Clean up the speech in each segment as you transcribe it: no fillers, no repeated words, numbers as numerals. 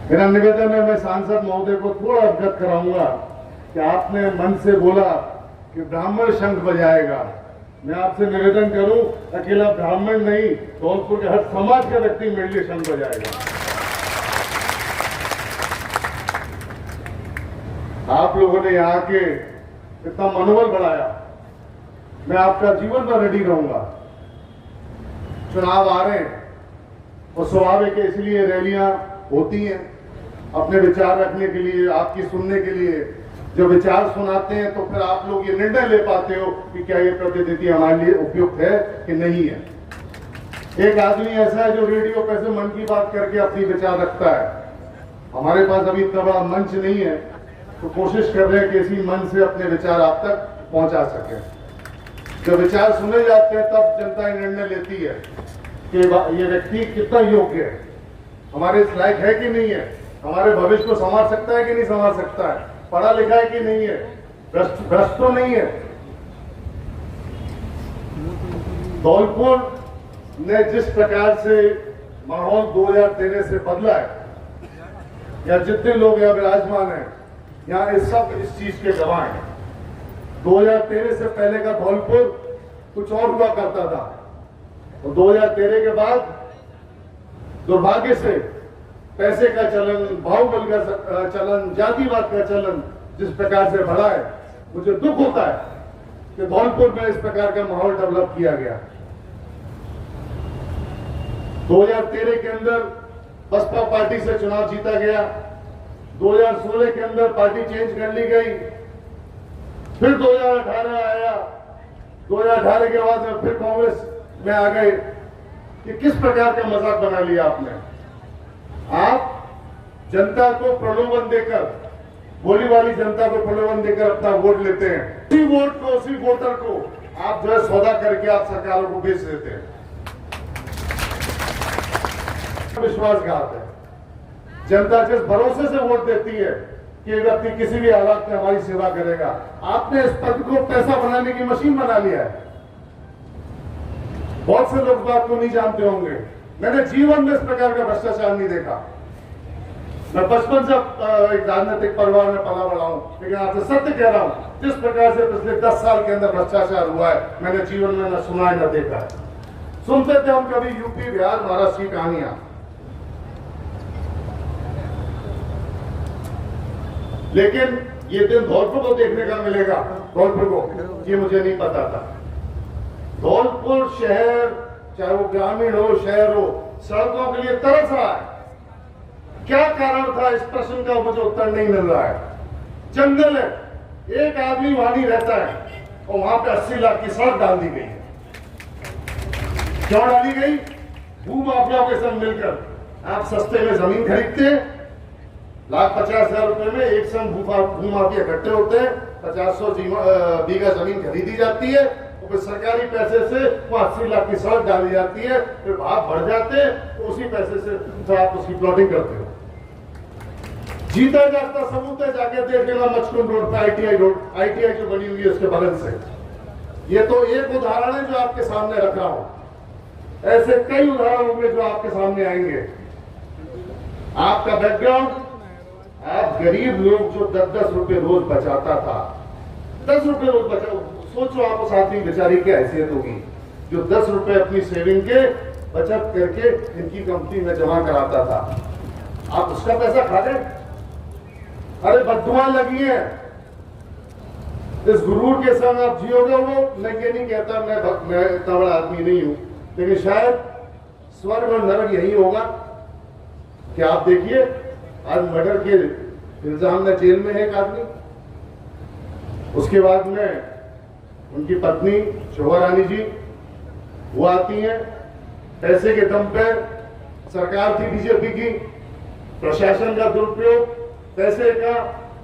मेरा निवेदन है, मैं सांसद महोदय को थोड़ा अवगत कराऊंगा कि आपने मन से बोला कि ब्राह्मण शंख बजाएगा। मैं आपसे निवेदन करूं, अकेला ब्राह्मण नहीं, धौलपुर के हर समाज का व्यक्ति मेरे लिए शंख बजाएगा। आप लोगों ने यहाँ के इतना मनोबल बढ़ाया, मैं आपका जीवन भर रेडी रहूंगा। चुनाव आ रहे हैं और स्वाभाविक है, इसलिए रैलियां होती हैं अपने विचार रखने के लिए, आपकी सुनने के लिए। जब विचार सुनाते हैं तो फिर आप लोग ये निर्णय ले पाते हो कि क्या ये प्रतिनिधि हमारे लिए उपयुक्त है कि नहीं है। एक आदमी ऐसा है जो रेडियो पे से मन की बात करके अपनी विचार रखता है। हमारे पास अभी इतना बड़ा मंच नहीं है, तो कोशिश कर रहे हैं कि इसी मन से अपने विचार आप तक पहुंचा सके। जब विचार सुने जाते हैं तब जनता ये निर्णय लेती है कि ये व्यक्ति कितना योग्य है, हमारे इस लायक है कि नहीं है, हमारे भविष्य को संभाल सकता है कि नहीं संभाल सकता है, पढ़ा लिखा है कि नहीं है, भ्रष्ट तो नहीं है। धौलपुर ने जिस प्रकार से माहौल 2013 से बदला है, या जितने लोग यहाँ विराजमान हैं, यहाँ इस सब इस चीज के गवाह हैं। 2013 से पहले का धौलपुर कुछ और हुआ करता था, और 2013 के बाद दुर्भाग्य से पैसे का चलन, बाहुबल का चलन, जातिवाद का चलन जिस प्रकार से बढ़ा है, मुझे दुख होता है कि धौलपुर में इस प्रकार का माहौल डेवलप किया गया। 2013 के अंदर बसपा पार्टी से चुनाव जीता गया, 2016 के अंदर पार्टी चेंज कर ली गई, फिर 2018 आया, 2018 के बाद में फिर कांग्रेस में आ गए। कि किस प्रकार का मजाक बना लिया आपने। आप जनता को प्रलोभन देकर, भोली वाली जनता को प्रलोभन देकर अपना वोट लेते हैं। उसी वोट को, उसी वोटर को आप जो है सौदा करके आप सरकारों को बेच देते हैं। विश्वासघात है। जनता जिस भरोसे से वोट देती है कि ये व्यक्ति किसी भी हालात में हमारी सेवा करेगा, आपने इस पद को पैसा बनाने की मशीन बना लिया है। बहुत से लोग बात को नहीं जानते होंगे, मैंने जीवन में इस प्रकार का भ्रष्टाचार नहीं देखा। मैं बचपन से एक राजनीतिक परिवार में पला बड़ा हूं, लेकिन आपसे सत्य कह रहा हूं, जिस प्रकार से पिछले 10 साल के अंदर भ्रष्टाचार हुआ है, मैंने जीवन में न सुना है न देखा है। सुनते थे हम कभी यूपी, बिहार, महाराष्ट्र की कहानियां, लेकिन ये दिन धौलपुर को देखने का मिलेगा, धौलपुर को, ये मुझे नहीं पता था। धौलपुर शहर, चाहे वो ग्रामीण हो, शहर हो, सड़कों के लिए तरस रहा है। क्या कारण था, इस प्रश्न का मुझे उत्तर नहीं मिल रहा है। जंगल है, एक आदमी वहां नहीं रहता है, और वहां पे 80 लाख की सड़क डाल दी गई है। क्यों डाली गई? भूमाफियाओं के संग मिलकर आप सस्ते में जमीन खरीदते हैं, 1,50,000 रुपए में एक संग भूमाफिया इकट्ठे होते हैं, 50-100 बीघा जमीन खरीदी जाती है, और फिर सरकारी पैसे से वो 80 लाख की सड़क डाली जाती है, फिर भाव बढ़ जाते हैं, तो उसी पैसे से आप उसकी प्लॉटिंग करते हो। जीता जागता सबूत है, जाके देख लेना मचकुंड रोड पे आईटीआई जो बनी हुई है उसके बगल से। ये तो एक उदाहरण है जो आपके सामने रख रहा हूं, ऐसे कई उदाहरण होंगे जो आपके सामने आएंगे। आपका बैकग्राउंड, आप गरीब लोग जो 10-10 रुपए रोज बचाता था, 10 रुपए रोज बचा, सोचो आप उस आदमी बेचारी की हैसियत होगी जो 10 रुपए अपनी सेविंग के बचत करके इनकी कंपनी में जमा कराता था। आप उसका पैसा खा गए। अरे बद्दुआ लगी है, इस गुरूर के संग आप जियोगे। वो मैं ये नहीं कहता मैं इतना बड़ा आदमी नहीं हूं, लेकिन शायद स्वर्ग और नरक यही होगा कि आप देखिए आज मर्डर के इल्जाम में जेल में है एक आदमी, उसके बाद में उनकी पत्नी शोभा रानी जी वो आती हैं, पैसे के दम पे सरकार थी बीजेपी की, प्रशासन का दुरुपयोग, पैसे का,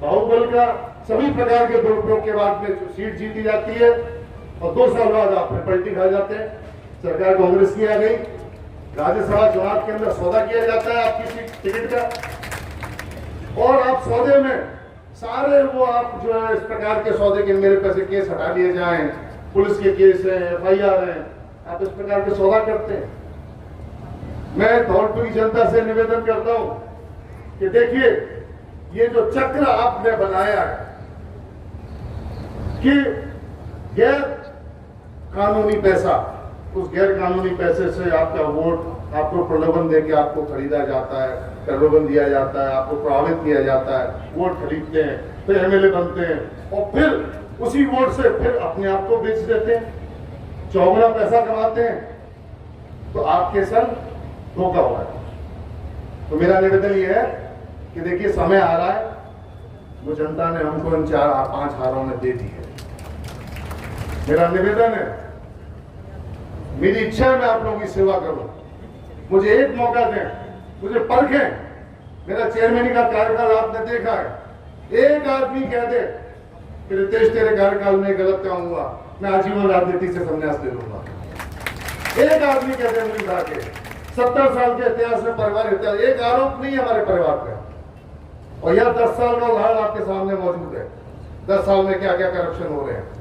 बाहुबल का, सभी प्रकार के दुरुपयोग के बाद में सीट जीती जाती है, और 2 साल बाद आप पलटी खा जाते हैं। सरकार कांग्रेस की आ गई, राज्यसभा चुनाव के अंदर सौदा किया जाता है आपकी टिकट का, और आप सौदे में सारे वो आप जो है इस प्रकार के सौदे के मेरे पैसे केस हटा लिए जाएं, पुलिस के केस हैं, FIR हैं, आप इस प्रकार के सौदा करते हैं। मैं धौलपुर की जनता से निवेदन करता हूं कि देखिए ये जो चक्र आपने बनाया है कि गैर कानूनी पैसा, उस गैर कानूनी पैसे से आपका वोट, आपको प्रलोभन देके आपको खरीदा जाता है, प्रलोभन दिया जाता है, आपको प्रभावित किया जाता है, वोट खरीदते हैं, फिर एमएलए बनते हैं और फिर उसी वोट से फिर अपने आप को बेच देते हैं, चौगुना पैसा कमाते हैं। तो आपके संग धोखा हुआ है। तो मेरा निवेदन यह है कि देखिए समय आ रहा है, वो जनता ने हमको इन 4-5 हारों में दे दी है। मेरा निवेदन है, मेरी इच्छा है मैं आप लोगों की सेवा करूं, मुझे एक मौका दें, मुझे परखें। मेरा चेयरमैन का कार्यकाल आपने देखा है, एक आदमी कह दे कि रितेश तेरे कार्यकाल में गलत काम हुआ, मैं आजीवन राजनीति से संन्यास ले लूंगा। एक आदमी कह दे मुझे उठा के, 70 साल के इतिहास में परिवार इतिहास, एक आरोप नहीं है हमारे परिवार पे। और यह 10 साल का उदाहरण आपके सामने मौजूद है, 10 साल में क्या क्या करप्शन हो रहे हैं।